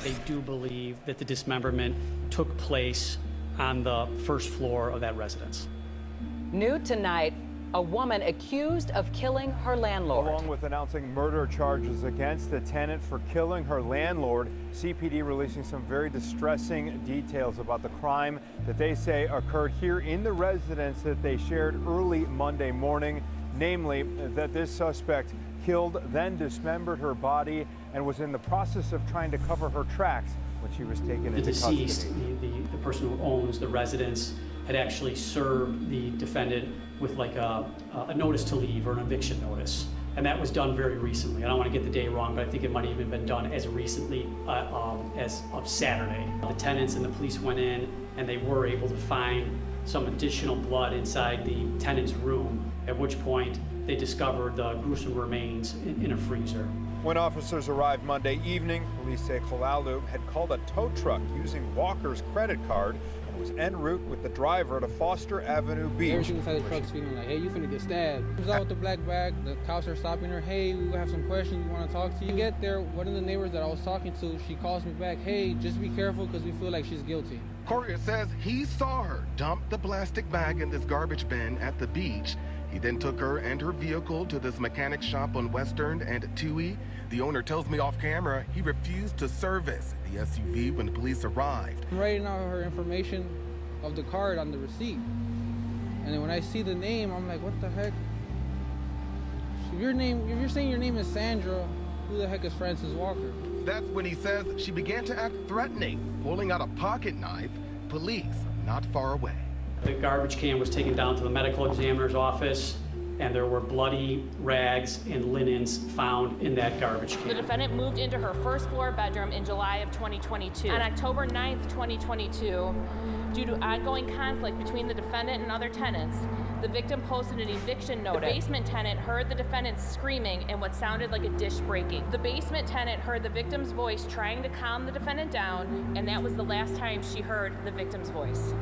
They do believe that the dismemberment took place on the first floor of that residence. New tonight, a woman accused of killing her landlord. Along with announcing murder charges against the tenant for killing her landlord, CPD releasing some very distressing details about the crime that they say occurred here in the residence that they shared early Monday morning. Namely, that this suspect killed, then dismembered her body and was in the process of trying to cover her tracks when she was taken into custody. The deceased, the person who owns the residence, had actually served the defendant with like a notice to leave or an eviction notice. And that was done very recently. I don't want to get the day wrong, but I think it might have even been done as recently as of Saturday. The tenants and the police went in and they were able to find some additional blood inside the tenant's room, at which point they discovered the gruesome remains in a freezer. When officers arrived Monday evening, police say Kalalu had called a tow truck using Walker's credit card and was en route with the driver to Foster Avenue Beach. Everything inside the truck's feeling like, hey, you finna get stabbed. She was out with the black bag. The cops are stopping her. Hey, we have some questions. We want to talk to you. Get there, one of the neighbors that I was talking to, she calls me back. Hey, just be careful because we feel like she's guilty. Courier says he saw her dump the plastic bag in this garbage bin at the beach. He then took her and her vehicle to this mechanic shop on Western and Tui. The owner tells me off camera he refused to service the SUV when the police arrived. I'm writing out her information of the card on the receipt. And then when I see the name, I'm like, what the heck? If you're saying your name is Sandra, who the heck is Francis Walker? That's when he says she began to act threatening, pulling out a pocket knife. Police not far away. The garbage can was taken down to the medical examiner's office, and there were bloody rags and linens found in that garbage can. The defendant moved into her first floor bedroom in July of 2022. On October 9th, 2022, due to ongoing conflict between the defendant and other tenants, the victim posted an eviction notice. The basement tenant heard the defendant screaming and what sounded like a dish breaking. The basement tenant heard the victim's voice trying to calm the defendant down, and that was the last time she heard the victim's voice.